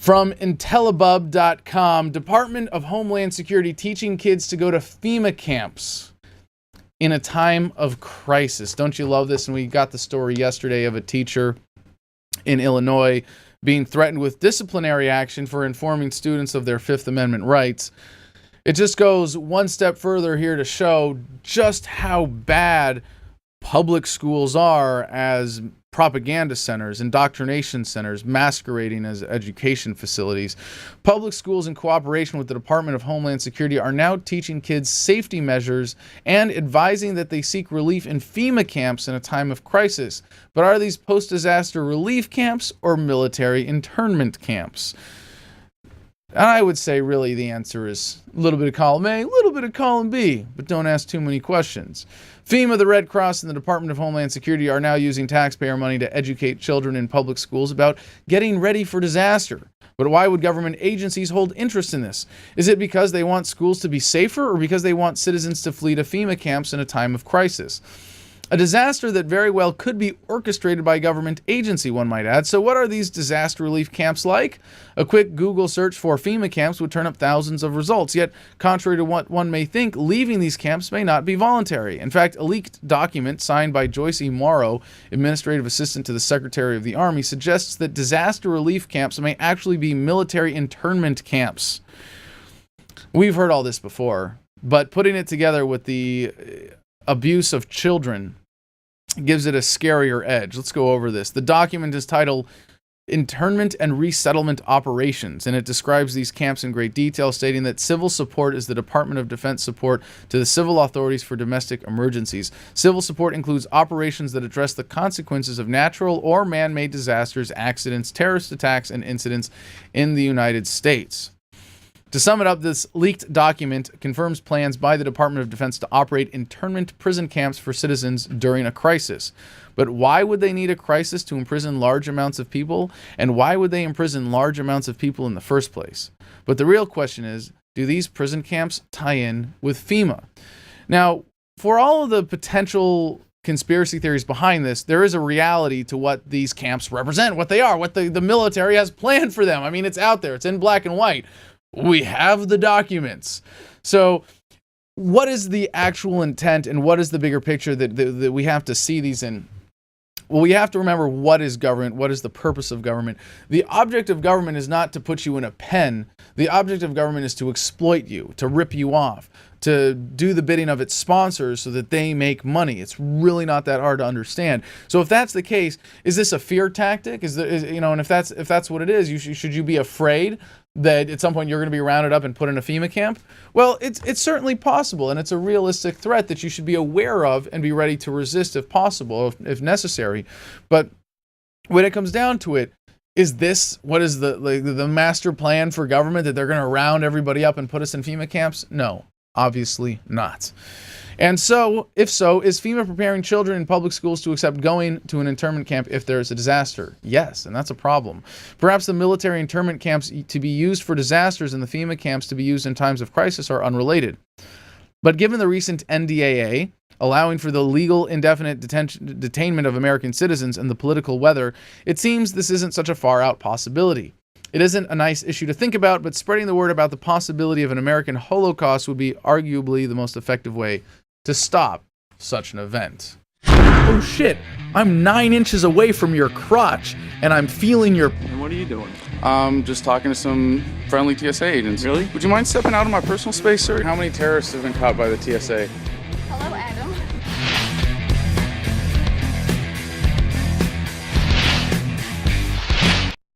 From Intellibub.com, Department of Homeland Security teaching kids to go to FEMA camps in a time of crisis. Don't you love this? And we got the story yesterday of a teacher in Illinois being threatened with disciplinary action for informing students of their Fifth Amendment rights. It just goes one step further here to show just how bad public schools are as propaganda centers, indoctrination centers, masquerading as education facilities. Public schools, in cooperation with the Department of Homeland Security, are now teaching kids safety measures and advising that they seek relief in FEMA camps in a time of crisis. But are these post-disaster relief camps or military internment camps? And I would say really the answer is a little bit of column A, a little bit of column B, but don't ask too many questions. FEMA, the Red Cross, and the Department of Homeland Security are now using taxpayer money to educate children in public schools about getting ready for disaster. But why would government agencies hold interest in this? Is it because they want schools to be safer or because they want citizens to flee to FEMA camps in a time of crisis? A disaster that very well could be orchestrated by a government agency, one might add. So what are these disaster relief camps like? A quick Google search for FEMA camps would turn up thousands of results. Yet, contrary to what one may think, leaving these camps may not be voluntary. In fact, a leaked document signed by Joyce E. Morrow, administrative assistant to the Secretary of the Army, suggests that disaster relief camps may actually be military internment camps. We've heard all this before, but putting it together with the abuse of children gives it a scarier edge. Let's go over this. The document is titled Internment and Resettlement Operations, and it describes these camps in great detail, stating that civil support is the Department of Defense support to the civil authorities for domestic emergencies. Civil support includes operations that address the consequences of natural or man-made disasters, accidents, terrorist attacks, and incidents in the United States. To sum it up, this leaked document confirms plans by the Department of Defense to operate internment prison camps for citizens during a crisis. But why would they need a crisis to imprison large amounts of people? And why would they imprison large amounts of people in the first place? But the real question is, do these prison camps tie in with FEMA? Now, for all of the potential conspiracy theories behind this, there is a reality to what these camps represent, what they are, what the military has planned for them. I mean, it's out there. It's in black and white. We have the documents. So what is the actual intent and what is the bigger picture that we have to see these in? Well, we have to remember what is government, what is the purpose of government. The object of government is not to put you in a pen. The object of government is to exploit you, to rip you off, to do the bidding of its sponsors so that they make money. It's really not that hard to understand. So if that's the case, is this a fear tactic? And if that's what it is, should you be afraid that at some point you're going to be rounded up and put in a FEMA camp? Well, it's certainly possible, and it's a realistic threat that you should be aware of and be ready to resist if possible, if necessary. But when it comes down to it, is this what is the master plan for government, that they're going to round everybody up and put us in FEMA camps? No, obviously not. And so, if so, is FEMA preparing children in public schools to accept going to an internment camp if there is a disaster? Yes, and that's a problem. Perhaps the military internment camps to be used for disasters and the FEMA camps to be used in times of crisis are unrelated. But given the recent NDAA, allowing for the legal indefinite detainment of American citizens and the political weather, it seems this isn't such a far-out possibility. It isn't a nice issue to think about, but spreading the word about the possibility of an American Holocaust would be arguably the most effective way to stop such an event. Oh shit, I'm 9 inches away from your crotch, and I'm feeling your... And what are you doing? Just talking to some friendly TSA agents. Really? Would you mind stepping out of my personal space, sir? How many terrorists have been caught by the TSA? Hello, Adam.